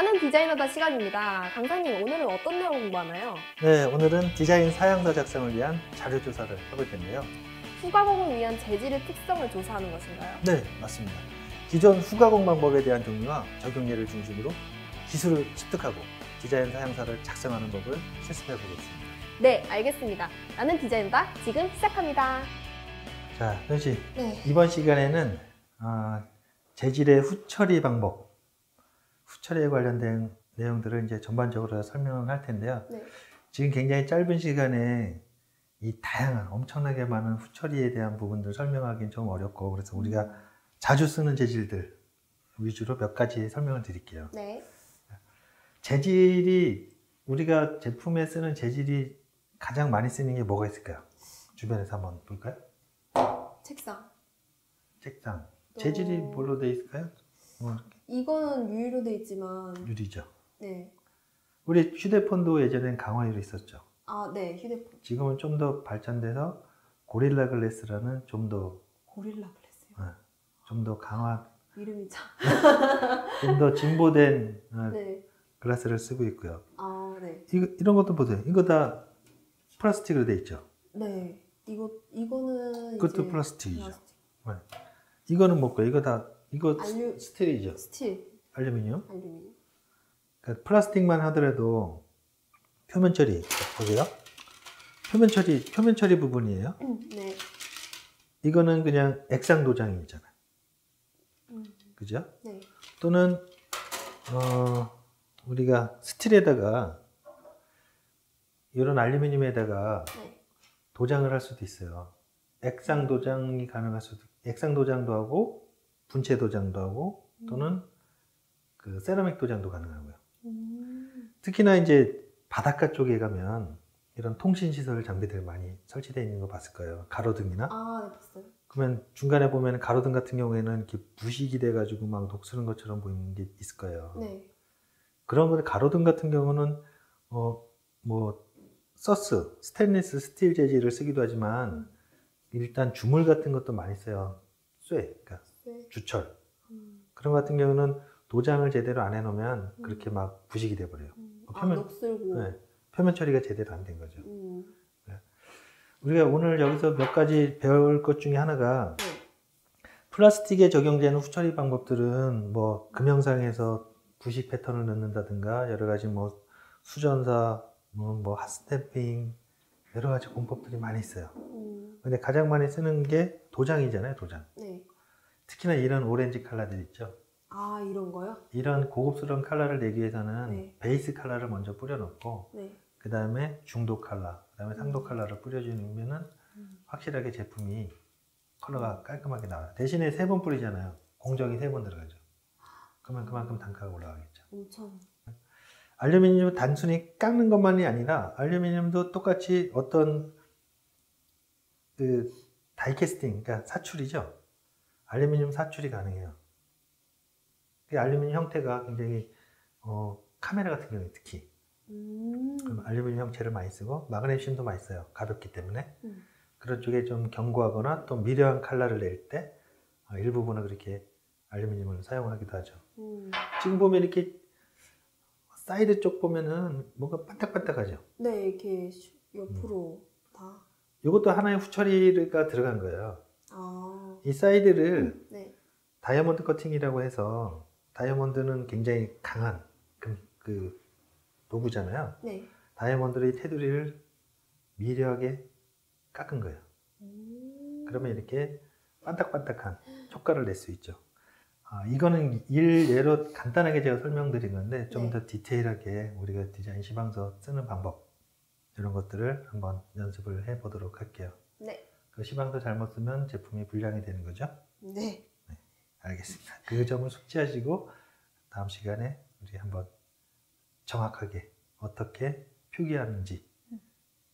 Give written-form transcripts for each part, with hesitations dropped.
나는 디자이너다 시간입니다. 강사님, 오늘은 어떤 내용 공부하나요? 네, 오늘은 디자인 사양서 작성을 위한 자료 조사를 해볼 텐데요. 후가공을 위한 재질의 특성을 조사하는 것인가요? 네, 맞습니다. 기존 후가공 방법에 대한 종류와 적용 예를 중심으로 기술을 습득하고 디자인 사양서를 작성하는 법을 실습해 보겠습니다. 네, 알겠습니다. 나는 디자이너다. 지금 시작합니다. 자, 현씨 네. 이번 시간에는 재질의 후처리 방법, 후처리에 관련된 내용들을 이제 전반적으로 설명을 할 텐데요. 네. 지금 굉장히 짧은 시간에 이 다양한 엄청나게 많은 후처리에 대한 부분들 설명하기는 좀 어렵고, 그래서 우리가 자주 쓰는 재질들 위주로 몇 가지 설명을 드릴게요. 네. 재질이, 우리가 제품에 쓰는 재질이 가장 많이 쓰는 게 뭐가 있을까요? 주변에서 한번 볼까요? 책상. 책상. 재질이 뭘로 되어 있을까요? 이거는 유리로 되어 있지만. 유리죠. 네. 우리 휴대폰도 예전엔 강화유로 있었죠. 아, 네. 휴대폰. 지금은 좀 더 발전돼서 고릴라 글래스라는 좀 더 고릴라 글래스요. 좀 더 강화, 이름이 참. 좀 더 진보된 네. 글라스를 쓰고 있고요. 아, 네. 이런 것도 보세요. 이거 다 플라스틱으로 돼 있죠. 네. 이거는 이것도 이제 플라스틱이죠. 플라스틱. 네. 이거는 뭐고? 이거 알류- 스틸이죠. 스틸. 알루미늄. 알루미늄. 그러니까 플라스틱만 하더라도 표면 처리 보세요. 표면 처리 부분이에요. 네. 이거는 그냥 액상 도장이잖아요. 그죠? 네. 또는 우리가 스틸에다가 이런 알루미늄에다가 네. 도장을 할 수도 있어요. 액상 도장이 가능할 수도, 액상 도장도 하고 분체 도장도 하고 또는 그 세라믹 도장도 가능하고요. 특히나 이제 바닷가 쪽에 가면 이런 통신 시설 장비들 많이 설치되어 있는 거 봤을 거예요. 가로등이나. 아, 네, 봤어요. 그러면 중간에 보면 가로등 같은 경우에는 이렇게 부식이 돼가지고 막 녹슬은 것처럼 보이는 게 있을 거예요. 네. 그런 건데 가로등 같은 경우는 뭐 스테인리스 스틸 재질을 쓰기도 하지만 일단 주물 같은 것도 많이 써요. 그러니까 네. 주철. 그런 것 같은 경우는 도장을 제대로 안 해놓으면 그렇게 막 부식이 돼버려요. 녹슬고. 네, 표면 처리가 제대로 안 된 거죠. 음. 우리가 오늘 여기서 몇 가지 배울 것 중에 하나가 네. 플라스틱에 적용되는 후처리 방법들은 뭐 금형상에서 부식 패턴을 넣는다든가 여러 가지 뭐 수전사, 뭐 핫스탬핑 여러 가지 공법들이 많이 있어요. 근데 가장 많이 쓰는 게 도장이잖아요, 도장. 네. 특히나 이런 오렌지 컬러들 있죠. 아, 이런 거요? 이런 고급스러운 컬러를 내기 위해서는 네. 베이스 컬러를 먼저 뿌려놓고 네. 그 다음에 중도 컬러, 그 다음에 상도 컬러를 뿌려주면 확실하게 제품이 컬러가 깔끔하게 나와요. 대신에 3번 뿌리잖아요. 공정이 3번 들어가죠. 그러면 그만큼 단가가 올라가겠죠. 엄청. 알루미늄 단순히 깎는 것만이 아니라 알루미늄도 똑같이 어떤 그 다이캐스팅, 그러니까 사출이죠. 알루미늄 사출이 가능해요. 그 알루미늄 형태가 굉장히 카메라 같은 경우에 특히 그럼 알루미늄 형체를 많이 쓰고 마그네슘도 많이 써요. 가볍기 때문에. 그런 쪽에 좀 견고하거나 또 미려한 컬러를 낼 때 일부분은 그렇게 알루미늄을 사용하기도 하죠. 지금 보면 이렇게 사이드 쪽 보면은 뭔가 반짝반짝하죠. 네, 이렇게 옆으로 다. 이것도 하나의 후처리가 들어간 거예요. 아. 이 사이드를 네. 다이아몬드 커팅이라고 해서, 다이아몬드는 굉장히 강한 그 도구잖아요. 네. 다이아몬드의 테두리를 미려하게 깎은 거예요. 그러면 이렇게 반딱반딱한 효과를 낼 수 있죠. 이거는 일례로 간단하게 제가 설명드린 건데 좀 더 디테일하게 우리가 디자인 시방서 쓰는 방법 이런 것들을 한번 연습을 해 보도록 할게요. 네. 그 시방서 잘못 쓰면 제품이 불량이 되는 거죠? 네. 네, 알겠습니다. 그 점을 숙지하시고 다음 시간에 우리 한번 정확하게 어떻게 표기하는지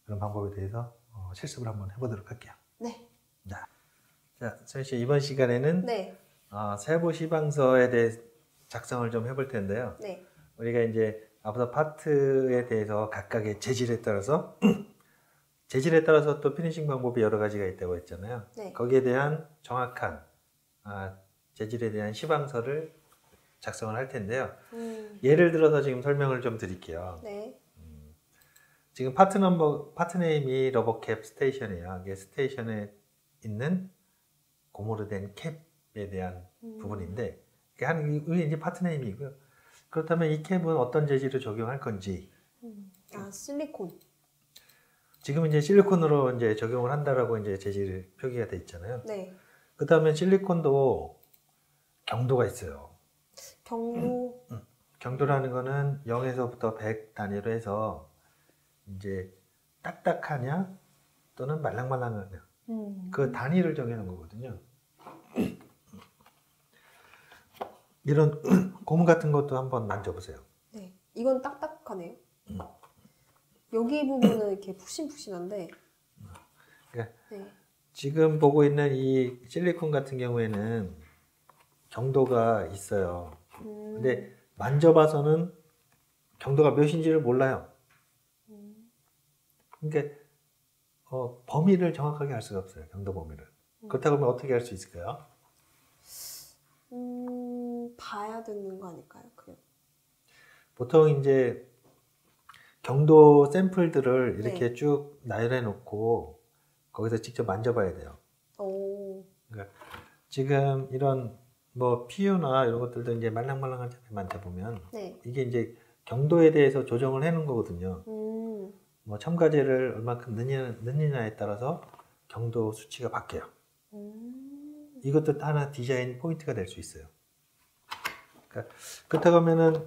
그런 방법에 대해서 실습을 한번 해보도록 할게요. 네. 자, 서희 씨 이번 시간에는 네. 세부 시방서에 대해 작성을 좀 해볼 텐데요. 네. 우리가 이제 앞서 파트에 대해서 각각의 재질에 따라서 또 피니싱 방법이 여러 가지가 있다고 했잖아요. 네. 거기에 대한 정확한 재질에 대한 시방서를 작성을 할 텐데요. 음. 예를 들어서 지금 설명을 좀 드릴게요. 네. 지금 파트네임이 러버캡 스테이션이에요. 이게 스테이션에 있는 고무로 된 캡에 대한 부분인데 이게 이제 파트네임이고요. 그렇다면 이 캡은 어떤 재질을 적용할 건지. 아, 실리콘. 지금 이제 실리콘으로 이제 적용을 한다라고 이제 재질 표기가 돼 있잖아요. 네. 그다음에 실리콘도 경도가 있어요. 경도. 경도라는 거는 0에서부터 100 단위로 해서 이제 딱딱하냐 또는 말랑말랑하냐 그 단위를 정해놓은 거거든요. 이런 고무 같은 것도 한번 만져보세요. 네. 이건 딱딱하네요. 여기 부분은 이렇게 푹신푹신한데. 그러니까 네. 지금 보고 있는 이 실리콘 같은 경우에는 경도가 있어요. 근데 만져봐서는 경도가 몇인지를 몰라요. 그러니까 범위를 정확하게 알 수가 없어요. 경도 범위를. 그렇다고 하면 어떻게 할 수 있을까요? 봐야 되는 거 아닐까요? 그냥. 보통 이제 경도 샘플들을 이렇게 네. 쭉 나열해 놓고 거기서 직접 만져봐야 돼요. 오. 그러니까 지금 이런 뭐 PU나 이런 것들도 이제 말랑말랑한 자세 만져보면 네. 이게 이제 경도에 대해서 조정을 해놓은 거거든요. 뭐 첨가제를 얼마큼 넣느냐에 따라서 경도 수치가 바뀌어요. 이것도 하나 디자인 포인트가 될 수 있어요. 그러니까 그렇다고 하면은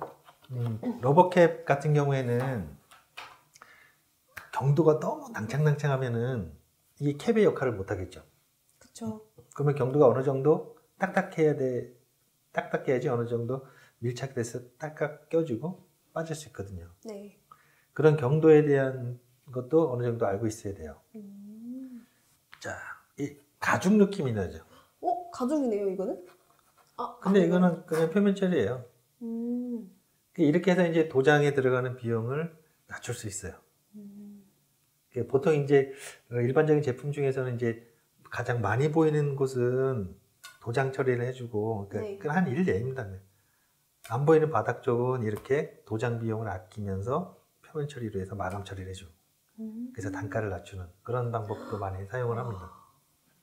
러버캡 같은 경우에는 경도가 너무 낭창낭창하면은 이게 캡의 역할을 못 하겠죠. 그쵸. 그러면 경도가 어느 정도 딱딱해야지 어느 정도 밀착돼서 딱딱 껴주고 빠질 수 있거든요. 네. 그런 경도에 대한 것도 어느 정도 알고 있어야 돼요. 자, 이 가죽 느낌이 나죠. 가죽이네요, 이거는? 아, 근데 아닌가요? 이거는 그냥 표면 처리예요. 이렇게 해서 이제 도장에 들어가는 비용을 낮출 수 있어요. 보통 이제 일반적인 제품 중에서는 이제 가장 많이 보이는 곳은 도장 처리를 해주고, 네. 그러니까 한 1내입니다. 안 보이는 바닥 쪽은 이렇게 도장 비용을 아끼면서 표면 처리로 해서 마감 처리를 해주고, 그래서 단가를 낮추는 그런 방법도 많이 사용을 합니다.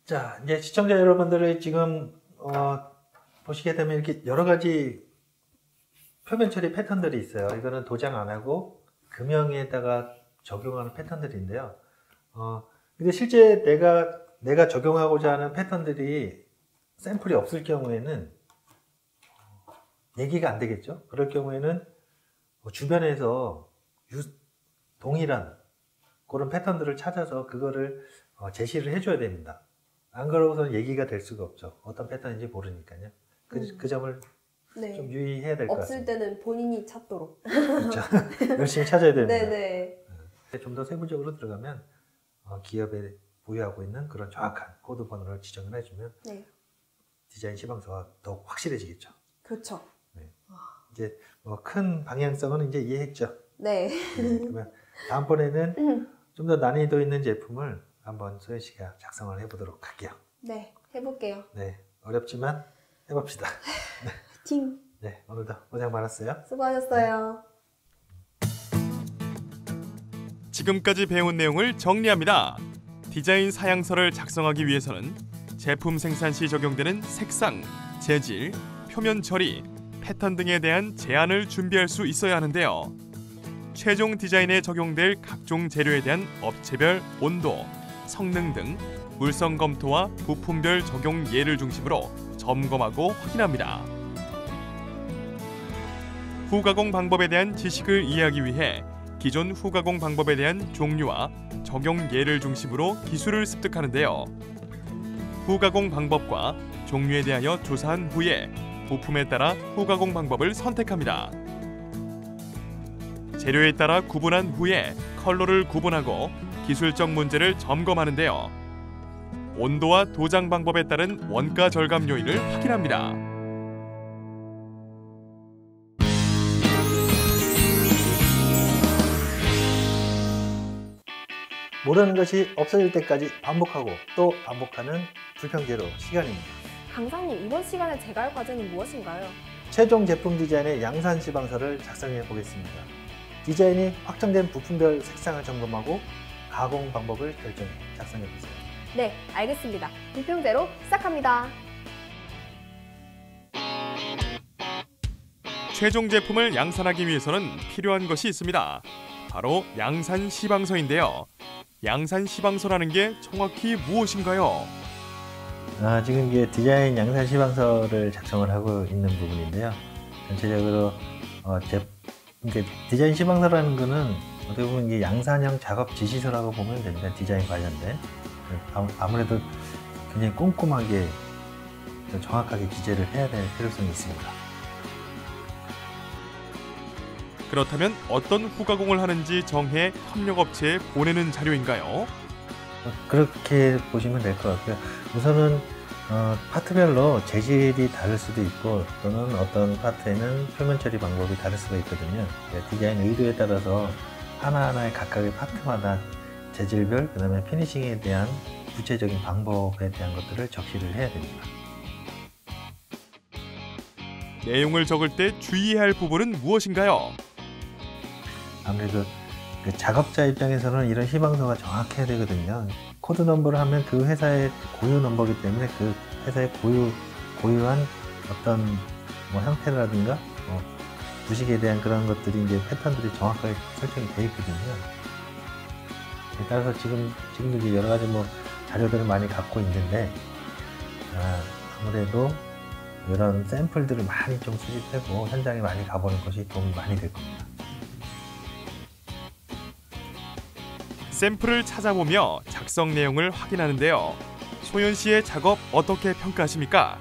자, 이제 시청자 여러분들이 지금 보시게 되면 이렇게 여러 가지 표면 처리 패턴들이 있어요. 이거는 도장 안 하고 금형에다가 적용하는 패턴들인데요. 근데 실제 내가 적용하고자 하는 패턴들이 샘플이 없을 경우에는 얘기가 안 되겠죠. 그럴 경우에는 주변에서 동일한 그런 패턴들을 찾아서 그거를 제시를 해줘야 됩니다. 안 그러고서는 얘기가 될 수가 없죠. 어떤 패턴인지 모르니까요. 그 점을 네. 좀 유의해야 될 것 없을 같습니다. 때는 본인이 찾도록. 그렇죠. 열심히 찾아야 됩니다. 네네. 좀 더 세부적으로 들어가면 기업에 부여하고 있는 그런 정확한 코드 번호를 지정을 해주면 네. 디자인 시방서가 더욱 확실해지겠죠. 그렇죠. 이제 뭐 큰 방향성은 이제 이해했죠. 네. 그러면 다음번에는 좀 더 난이도 있는 제품을 한번 소연 씨가 작성을 해보도록 할게요. 네. 해볼게요. 네, 어렵지만 해봅시다. 팀. 네, 오늘도 고생 많았어요. 수고하셨어요. 지금까지 배운 내용을 정리합니다. 디자인 사양서를 작성하기 위해서는 제품 생산 시 적용되는 색상, 재질, 표면 처리, 패턴 등에 대한 제안을 준비할 수 있어야 하는데요. 최종 디자인에 적용될 각종 재료에 대한 업체별 온도, 성능 등 물성 검토와 부품별 적용 예를 중심으로 점검하고 확인합니다. 후가공 방법에 대한 지식을 이해하기 위해 기존 후가공 방법에 대한 종류와 적용 예를 중심으로 기술을 습득하는데요. 후가공 방법과 종류에 대하여 조사한 후에 부품에 따라 후가공 방법을 선택합니다. 재료에 따라 구분한 후에 컬러를 구분하고 기술적 문제를 점검하는데요. 온도와 도장 방법에 따른 원가 절감 요인을 확인합니다. 모르는 것이 없어질 때까지 반복하고 또 반복하는 불평제로 시간입니다. 강사님, 이번 시간에 제가 할 과제는 무엇인가요? 최종 제품 디자인의 양산 시방서를 작성해 보겠습니다. 디자인이 확정된 부품별 색상을 점검하고 가공 방법을 결정해 작성해 보세요. 네, 알겠습니다. 비평제로 시작합니다. 최종 제품을 양산하기 위해서는 필요한 것이 있습니다. 바로 양산 시방서인데요. 양산 시방서라는 게 정확히 무엇인가요? 지금 이게 디자인 양산 시방서를 작성을 하고 있는 부분인데요. 전체적으로 디자인 시방서라는 거는 어떻게 보면 이게 양산형 작업 지시서라고 보면 됩니다. 디자인 관련된. 아무래도 굉장히 꼼꼼하게 정확하게 기재를 해야 될 필요성이 있습니다. 그렇다면 어떤 후가공을 하는지 정해 협력업체에 보내는 자료인가요? 그렇게 보시면 될 것 같고요. 우선은 파트별로 재질이 다를 수도 있고 또는 어떤 파트에는 표면 처리 방법이 다를 수가 있거든요. 디자인 의도에 따라서 하나하나의 각각의 파트마다 재질별, 그 다음에 피니싱에 대한 구체적인 방법에 대한 것들을 적시를 해야 됩니다. 내용을 적을 때 주의해야 할 부분은 무엇인가요? 아무래도 그 작업자 입장에서는 이런 시방서가 정확해야 되거든요. 코드 넘버를 하면 그 회사의 고유 넘버이기 때문에 그 회사의 고유한 어떤 형태라든가 부식에 대한 그런 것들이 이제 패턴들이 정확하게 설정이 되어 있거든요. 따라서 지금도 이제 여러 가지 자료들을 많이 갖고 있는데 아무래도 이런 샘플들을 많이 좀 수집하고 현장에 많이 가보는 것이 도움이 많이 될 겁니다. 샘플을 찾아보며 작성 내용을 확인하는데요. 소연 씨의 작업 어떻게 평가하십니까?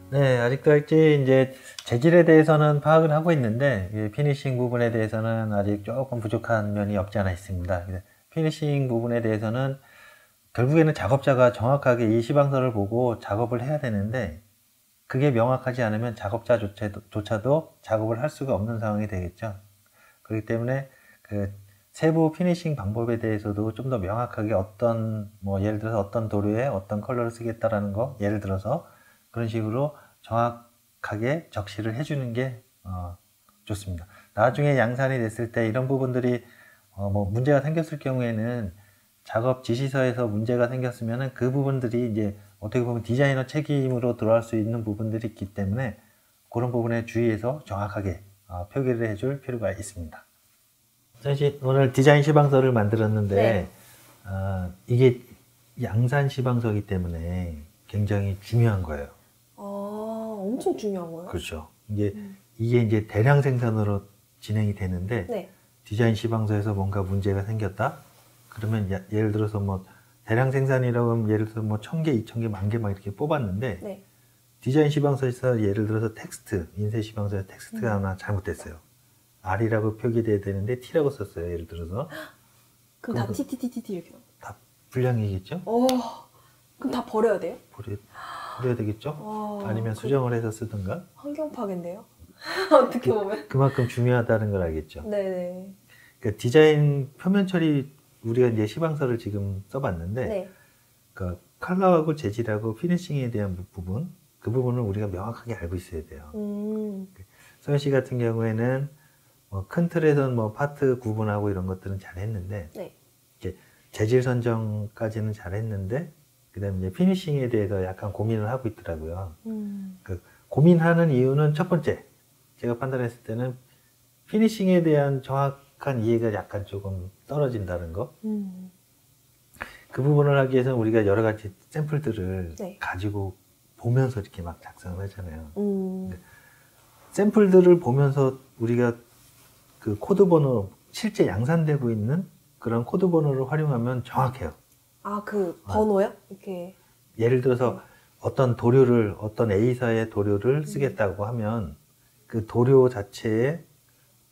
네, 아직도 이제 재질에 대해서는 파악을 하고 있는데 피니싱 부분에 대해서는 아직 조금 부족한 면이 없지 않아 있습니다. 피니싱 부분에 대해서는 결국에는 작업자가 정확하게 이 시방서를 보고 작업을 해야 되는데 그게 명확하지 않으면 작업자조차도 작업을 할 수가 없는 상황이 되겠죠. 그렇기 때문에 그 세부 피니싱 방법에 대해서도 좀 더 명확하게 예를 들어서 어떤 도료에 어떤 컬러를 쓰겠다라는 거, 예를 들어서 그런 식으로 정확하게 적시를 해주는 게 좋습니다. 나중에 양산이 됐을 때 이런 부분들이 문제가 생겼을 경우에는 작업 지시서에서 문제가 생겼으면은 그 부분들이 이제 어떻게 보면 디자이너 책임으로 들어갈 수 있는 부분들이 있기 때문에 그런 부분에 주의해서 정확하게 표기를 해줄 필요가 있습니다. 사실 오늘 디자인 시방서를 만들었는데 네. 이게 양산 시방서이기 때문에 굉장히 중요한 거예요. 엄청 중요한 거예요? 그렇죠. 이게 이제 대량 생산으로 진행이 되는데 네. 디자인 시방서에서 뭔가 문제가 생겼다? 그러면 예를 들어서 대량 생산이라고 하면 예를 들어서 1000개, 2000개, 10,000개 막 이렇게 뽑았는데 네. 디자인 시방서에서 예를 들어서 텍스트, 인쇄 시방서에 텍스트가 하나 잘못됐어요. R이라고 표기돼야 되는데 T라고 썼어요. 예를 들어서. 그럼 다 TTTT 이렇게. 다 불량이겠죠? 그럼 다 버려야 돼요? 버려야 되겠죠? 아니면 수정을 해서 쓰든가. 환경 파괴인데요? 어떻게 보면. 그만큼 중요하다는 걸 알겠죠? 네네. 그러니까 디자인 표면 처리 우리가 이제 시방서를 지금 써봤는데 네. 그 컬러하고 재질하고 피니싱에 대한 부분 그 부분을 우리가 명확하게 알고 있어야 돼요. 소연 씨 같은 경우에는 큰 틀에서는 파트 구분하고 이런 것들은 잘했는데 네. 이제 재질 선정까지는 잘했는데 그다음에 이제 피니싱에 대해서 약간 고민을 하고 있더라고요. 그 고민하는 이유는 첫 번째 제가 판단했을 때는 피니싱에 대한 정확한 이해가 약간 조금 떨어진다는 거. 그 부분을 하기 위해서는 우리가 여러 가지 샘플들을 네. 가지고 보면서 이렇게 막 작성을 하잖아요. 샘플들을 보면서 우리가 그 코드 번호 실제 양산되고 있는 그런 코드 번호를 활용하면 정확해요. 그 번호요? 이렇게. 예를 들어서 어떤 도료를 어떤 A사의 도료를 쓰겠다고 하면 그 도료 자체에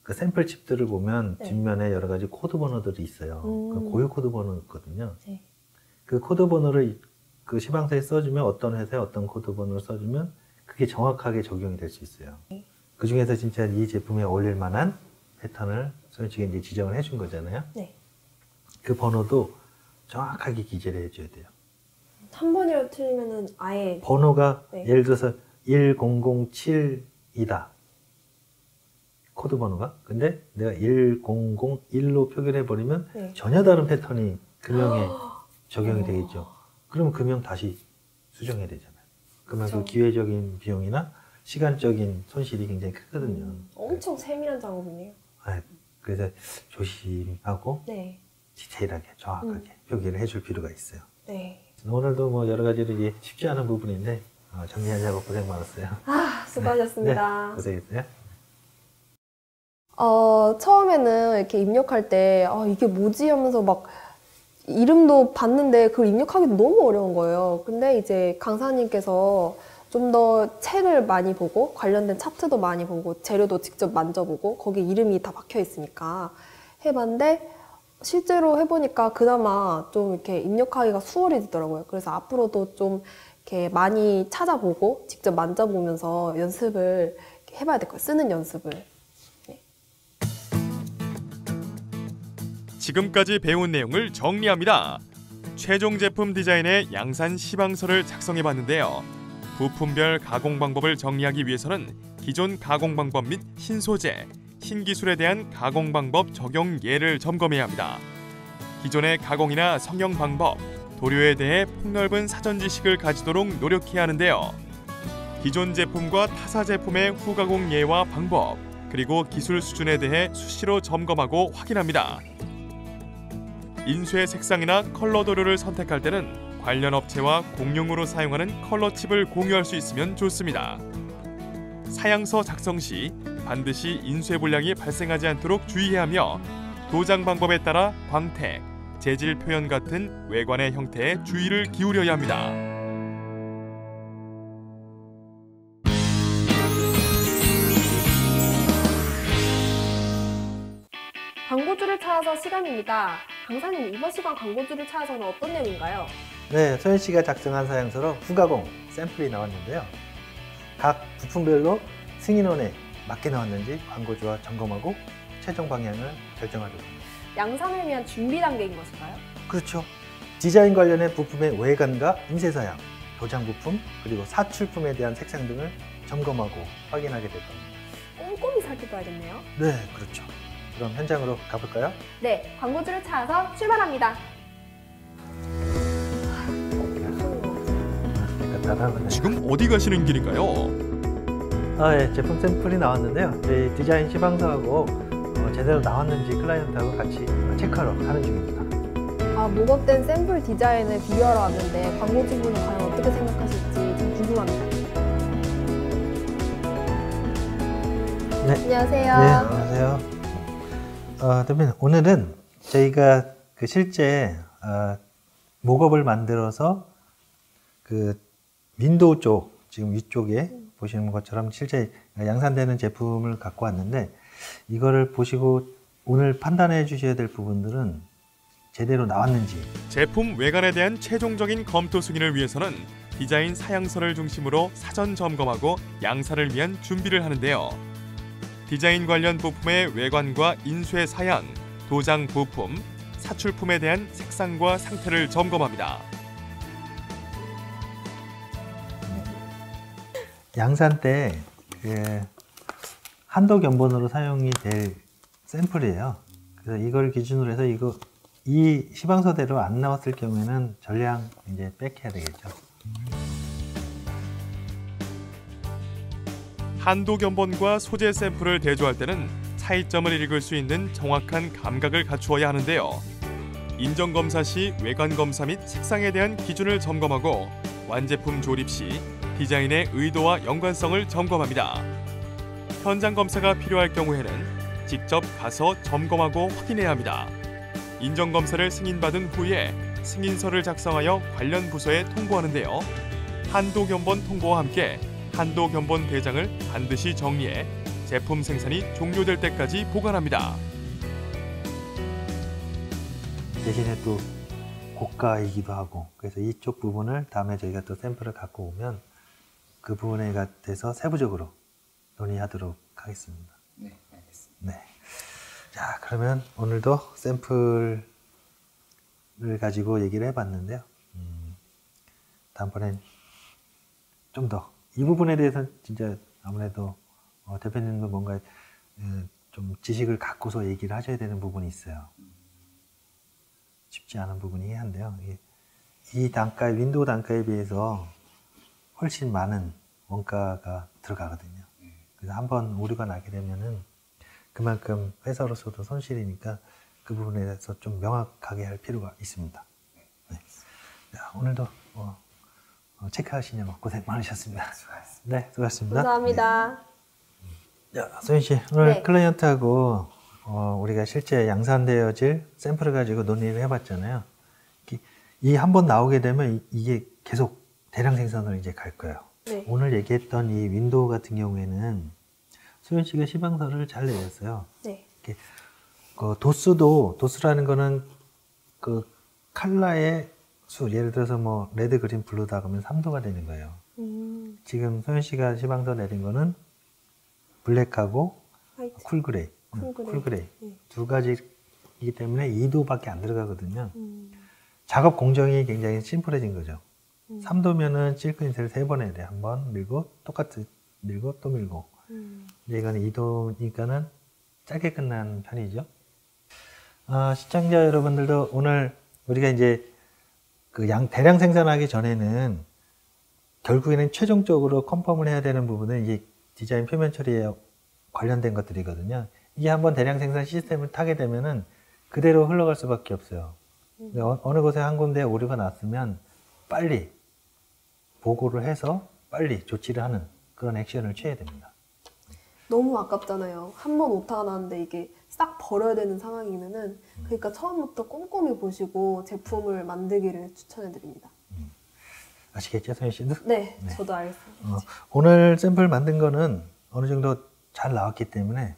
그 샘플 칩들을 보면 네. 뒷면에 여러 가지 코드 번호들이 있어요. 그 고유 코드 번호거든요. 네. 그 코드 번호를 그 시방서에 써주면 어떤 회사에 어떤 코드 번호를 써주면 그게 정확하게 적용이 될 수 있어요. 그 중에서 진짜 이 제품에 어울릴 만한 패턴을 솔직히 이제 지정을 해준 거잖아요. 네. 그 번호도 정확하게 기재를 해줘야 돼요. 한 번이라도 틀리면은 아예. 번호가 네. 예를 들어서 1007이다. 코드 번호가. 근데 내가 1001로 표기를 해버리면 네. 전혀 다른 패턴이 금형에 적용이 되겠죠. 그러면 금형 다시 수정해야 되잖아요. 그러면 그 그렇죠. 기회적인 비용이나 시간적인 손실이 굉장히 크거든요. 엄청 세밀한 작업이네요. 네. 그래서 조심하고 네. 디테일하게 정확하게 표기를 해줄 필요가 있어요. 네. 오늘도 뭐 여러 가지로 이게 쉽지 않은 부분인데 정리하려고 고생 많았어요. 아, 수고하셨습니다. 네, 고생했어요. 처음에는 이렇게 입력할 때, 이게 뭐지? 하면서 막 이름도 봤는데 그걸 입력하기도 너무 어려운 거예요. 근데 이제 강사님께서 좀 더 책을 많이 보고 관련된 차트도 많이 보고 재료도 직접 만져보고 거기 이름이 다 박혀 있으니까 해봤는데 실제로 해보니까 그나마 좀 이렇게 입력하기가 수월해지더라고요. 그래서 앞으로도 좀 이렇게 많이 찾아보고 직접 만져보면서 연습을 이렇게 해봐야 될 거예요. 쓰는 연습을. 지금까지 배운 내용을 정리합니다. 최종 제품 디자인의 양산 시방서를 작성해 봤는데요. 부품별 가공 방법을 정리하기 위해서는 기존 가공 방법 및 신소재, 신기술에 대한 가공 방법 적용 예를 점검해야 합니다. 기존의 가공이나 성형 방법, 도료에 대해 폭넓은 사전 지식을 가지도록 노력해야 하는데요. 기존 제품과 타사 제품의 후가공 예와 방법, 그리고 기술 수준에 대해 수시로 점검하고 확인합니다. 인쇄 색상이나 컬러 도료를 선택할 때는 관련 업체와 공용으로 사용하는 컬러 칩을 공유할 수 있으면 좋습니다. 사양서 작성 시 반드시 인쇄 불량이 발생하지 않도록 주의해야 하며 도장 방법에 따라 광택, 재질 표현 같은 외관의 형태에 주의를 기울여야 합니다. 광고주를 찾아서 시간입니다. 강사님, 이번 시간 광고주를 찾아서는 어떤 내용인가요? 네, 소연 씨가 작성한 사양서로 후가공 샘플이 나왔는데요. 각 부품별로 승인원에 맞게 나왔는지 광고주와 점검하고 최종 방향을 결정하도록 합니다. 양산을 위한 준비 단계인 것인가요? 그렇죠. 디자인 관련해 부품의 외관과 인쇄 사양, 도장 부품, 그리고 사출품에 대한 색상 등을 점검하고 확인하게 될 겁니다. 꼼꼼히 살펴봐야겠네요. 네, 그렇죠. 그럼 현장으로 가볼까요? 네, 광고주를 찾아서 출발합니다. 지금 어디 가시는 길인가요? 네, 제품 샘플이 나왔는데요. 저희 디자인 시방서하고 제대로 나왔는지 클라이언트하고 같이 체크하러 가는 중입니다. 목업된 샘플 디자인을 비교하러 왔는데 광고주분은 과연 어떻게 생각하실지 좀 궁금합니다. 네. 안녕하세요. 네, 안녕하세요. 대표님, 오늘은 저희가 그 실제 목업을 만들어서 그 윈도우 쪽, 지금 위쪽에 보시는 것처럼 실제 양산되는 제품을 갖고 왔는데 이거를 보시고 오늘 판단해 주셔야 될 부분들은 제대로 나왔는지. 제품 외관에 대한 최종적인 검토 승인을 위해서는 디자인 사양서를 중심으로 사전 점검하고 양산을 위한 준비를 하는데요. 디자인 관련 부품의 외관과 인쇄 사양, 도장 부품, 사출품에 대한 색상과 상태를 점검합니다. 양산 때 한도 견본으로 사용이 될 샘플이에요. 그래서 이걸 기준으로 해서 이 시방서대로 안 나왔을 경우에는 전량 이제 뺏겨야 되겠죠. 한도 견본과 소재 샘플을 대조할 때는 차이점을 읽을 수 있는 정확한 감각을 갖추어야 하는데요. 인정 검사 시 외관 검사 및 색상에 대한 기준을 점검하고 완제품 조립 시 디자인의 의도와 연관성을 점검합니다. 현장 검사가 필요할 경우에는 직접 가서 점검하고 확인해야 합니다. 인정 검사를 승인받은 후에 승인서를 작성하여 관련 부서에 통보하는데요. 한도 견본 통보와 함께 한도 견본 대장을 반드시 정리해 제품 생산이 종료될 때까지 보관합니다. 대신에 또 고가이기도 하고, 그래서 이쪽 부분을 다음에 저희가 또 샘플을 갖고 오면 그 부분에 대해서 세부적으로 논의하도록 하겠습니다. 네, 알겠습니다. 네. 자, 그러면 오늘도 샘플을 가지고 얘기를 해봤는데요. 다음번엔 좀 더 이 부분에 대해서는 진짜 아무래도 대표님도 뭔가 좀 지식을 갖고서 얘기를 하셔야 되는 부분이 있어요. 쉽지 않은 부분이긴 한데요. 이 단가, 윈도우 단가에 비해서 훨씬 많은 원가가 들어가거든요. 그래서 한번 오류가 나게 되면은 그만큼 회사로서도 손실이니까 그 부분에 대해서 좀 명확하게 할 필요가 있습니다. 네. 자, 오늘도 체크하시느라고 고생 많으셨습니다. 네, 수고하셨습니다. 감사합니다. 네. 자, 소연 씨, 오늘 네. 클라이언트하고 우리가 실제 양산되어질 샘플을 가지고 논의를 해봤잖아요. 이 한 번 나오게 되면 이게 계속 대량 생산으로 이제 갈 거예요. 네. 오늘 얘기했던 이 윈도우 같은 경우에는 소연 씨가 시방서를 잘 내렸어요. 네. 그 도수라는 거는 그 컬러의 수, 예를 들어서 뭐 레드, 그린, 블루다 그러면 3도가 되는 거예요. 지금 소연 씨가 시방서 내린 거는 블랙하고 화이트. 쿨그레이. 쿨그레이. 네. 두 가지이기 때문에 2도밖에 안 들어가거든요. 작업 공정이 굉장히 심플해진 거죠. 3도면은 실크 인쇄를 3번 해야 돼. 한 번 밀고 똑같이 밀고 또 밀고. 이제 이거는 2도니까는 짧게 끝난 편이죠. 시청자 여러분들도 오늘 우리가 이제 그 대량 생산하기 전에는 결국에는 최종적으로 컨펌을 해야 되는 부분은 이게 디자인 표면 처리에 관련된 것들이거든요. 이게 한번 대량 생산 시스템을 타게 되면은 그대로 흘러갈 수밖에 없어요. 어느 곳에 한 군데 오류가 났으면 빨리 보고를 해서 빨리 조치를 하는 그런 액션을 취해야 됩니다. 너무 아깝잖아요. 한 번 오타가 나는데 이게 싹 버려야 되는 상황이면은 그러니까 처음부터 꼼꼼히 보시고 제품을 만들기를 추천해드립니다. 아시겠죠, 소연 씨도? 네, 네. 저도 알겠습니다. 오늘 샘플 만든 거는 어느 정도 잘 나왔기 때문에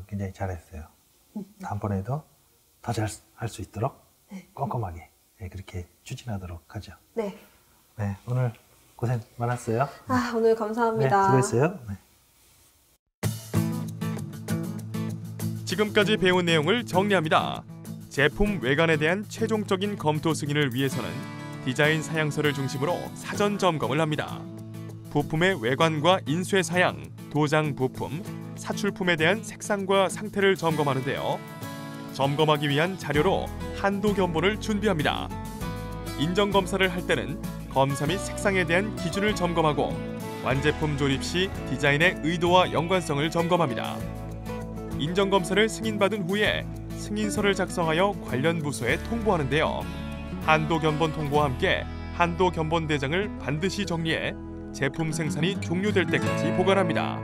굉장히 잘했어요. 다음번에도 더 잘 할 수 있도록 꼼꼼하게 그렇게 추진하도록 하죠. 네. 네, 오늘 고생 많았어요. 오늘 네, 감사합니다. 수고했어요. 네. 지금까지 배운 내용을 정리합니다. 제품 외관에 대한 최종적인 검토 승인을 위해서는 디자인 사양서를 중심으로 사전 점검을 합니다. 부품의 외관과 인쇄 사양, 도장 부품, 사출품에 대한 색상과 상태를 점검하는데요. 점검하기 위한 자료로 한도 견본을 준비합니다. 인정 검사를 할 때는 검사 및 색상에 대한 기준을 점검하고 완제품 조립 시 디자인의 의도와 연관성을 점검합니다. 인정 검사를 승인받은 후에 승인서를 작성하여 관련 부서에 통보하는데요. 한도 견본 통보와 함께 한도 견본 대장을 반드시 정리해 제품 생산이 종료될 때까지 보관합니다.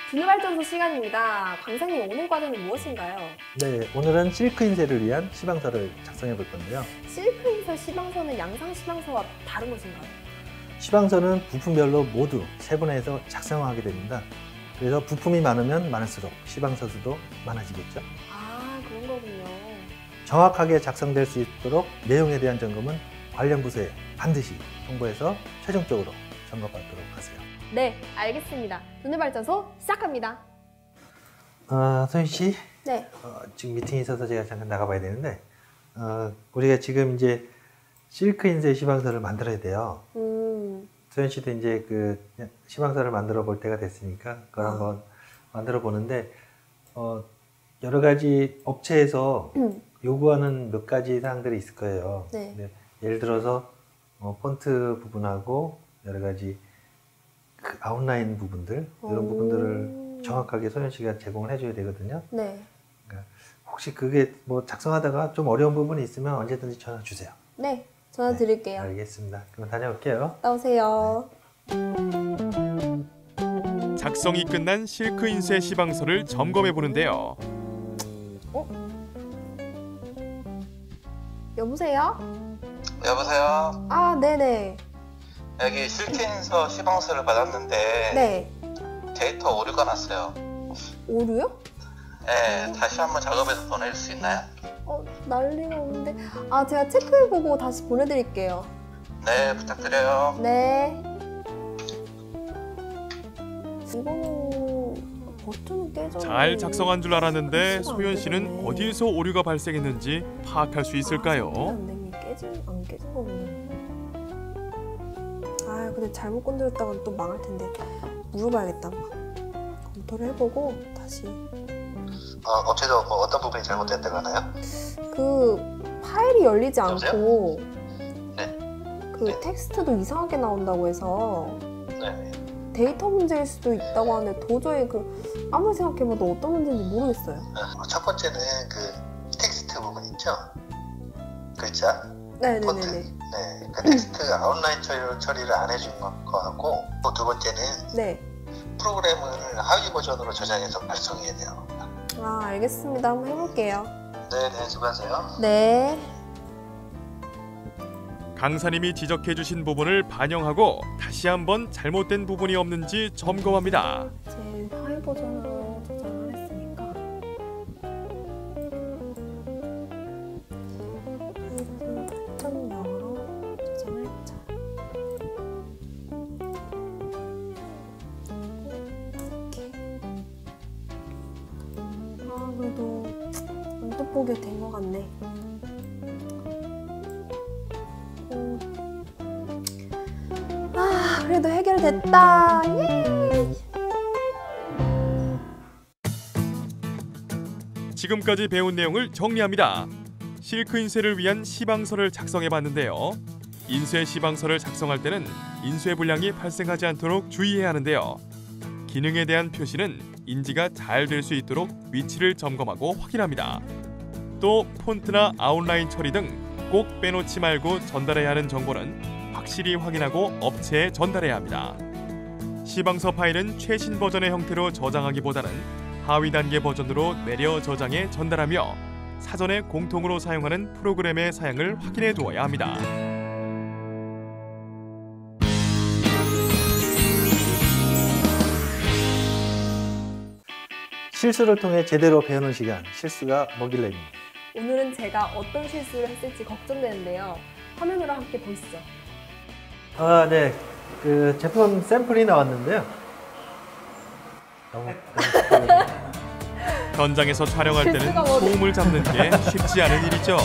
분유발전소 시간입니다. 강사님, 오늘 과제는 무엇인가요? 네, 오늘은 실크 인쇄를 위한 시방서를 작성해 볼 건데요. 실크 인쇄 시방서는 양상 시방서와 다른 것인가요? 시방서는 부품별로 모두 세분화해서 작성하게 됩니다. 그래서 부품이 많으면 많을수록 시방서 수도 많아지겠죠. 그런 거군요. 정확하게 작성될 수 있도록 내용에 대한 점검은 관련 부서에 반드시 통보해서 최종적으로 점검받도록 하세요. 네, 알겠습니다. 분유발전소 시작합니다. 소연 씨, 네. 지금 미팅이 있어서 제가 잠깐 나가봐야 되는데, 우리가 지금 이제 실크 인쇄 시방서를 만들어야 돼요. 소연 씨도 이제 그 시방서를 만들어 볼 때가 됐으니까 그걸 한번 만들어 보는데, 여러 가지 업체에서 요구하는 몇 가지 사항들이 있을 거예요. 네. 근데 예를 들어서 폰트 부분하고 여러 가지 그 아웃라인 부분들 이런 부분들을 정확하게 소연 씨가 제공을 해줘야 되거든요. 네. 그러니까 혹시 그게 뭐 작성하다가 좀 어려운 부분이 있으면 언제든지 전화 주세요. 네, 전화 드릴게요. 알겠습니다. 그럼 다녀올게요. 나오세요. 작성이 끝난 실크 인쇄 시방서를 점검해 보는데요. 여보세요? 여보세요? 네네. 여기 실크인서 시방서를 받았는데 네. 데이터 오류가 났어요. 오류요? 네, 다시 한번 작업해서 보내줄 수 있나요? 난리가 없는데. 제가 체크해보고 다시 보내드릴게요. 네, 부탁드려요. 네. 이거는 버튼은 깨져. 잘 작성한 줄 알았는데 소연 씨는 어디에서 오류가 발생했는지 파악할 수 있을까요? 안 깨진 거구나. 아, 근데 잘못 건드렸다간 또 망할 텐데 물어봐야겠다. 검토를 해보고 다시. 업체도 뭐 어떤 부분이 잘못됐다고 하나요? 그 파일이 열리지 않고 네. 그 네. 텍스트도 이상하게 나온다고 해서 네. 데이터 문제일 수도 있다고 하는데 도저히 아무리 생각해봐도 어떤 문제인지 모르겠어요. 첫 번째는 그 텍스트 부분 있죠? 글자, 폰트. 네네네네. 네. 그 텍스트 아웃라인 처리를 안 해준 거하고 또 두 번째는 네. 프로그램을 하위 버전으로 저장해서 발송해야 돼요. 아, 알겠습니다. 한번 해볼게요. 네, 수고하세요. 네. 강사님이 지적해주신 부분을 반영하고 다시 한번 잘못된 부분이 없는지 점검합니다. 제 하이 버전으로 저장을 했으니까 하이 버전 4.0으로 저장을 했죠. 이렇게. 아, 그래도 언뜻 보기에 된 것 같네. 아, 그래도 해결됐다. 예! 지금까지 배운 내용을 정리합니다. 실크 인쇄를 위한 시방서를 작성해 봤는데요. 인쇄 시방서를 작성할 때는 인쇄 불량이 발생하지 않도록 주의해야 하는데요. 기능에 대한 표시는 인지가 잘 될 수 있도록 위치를 점검하고 확인합니다. 또 폰트나 아웃라인 처리 등 꼭 빼놓지 말고 전달해야 하는 정보는 확실히 확인하고 업체에 전달해야 합니다. 시방서 파일은 최신 버전의 형태로 저장하기보다는 하위 단계 버전으로 내려 저장해 전달하며 사전에 공통으로 사용하는 프로그램의 사양을 확인해 두어야 합니다. 실수를 통해 제대로 배우는 시간, 실수가 뭐길래입니다. 오늘은 제가 어떤 실수를 했을지 걱정되는데요. 화면으로 함께 보시죠. 네. 그 제품 샘플이 나왔는데요. 현장에서 촬영할 때는 실수가 뭐지? 소음을 잡는 게 쉽지 않은 일이죠.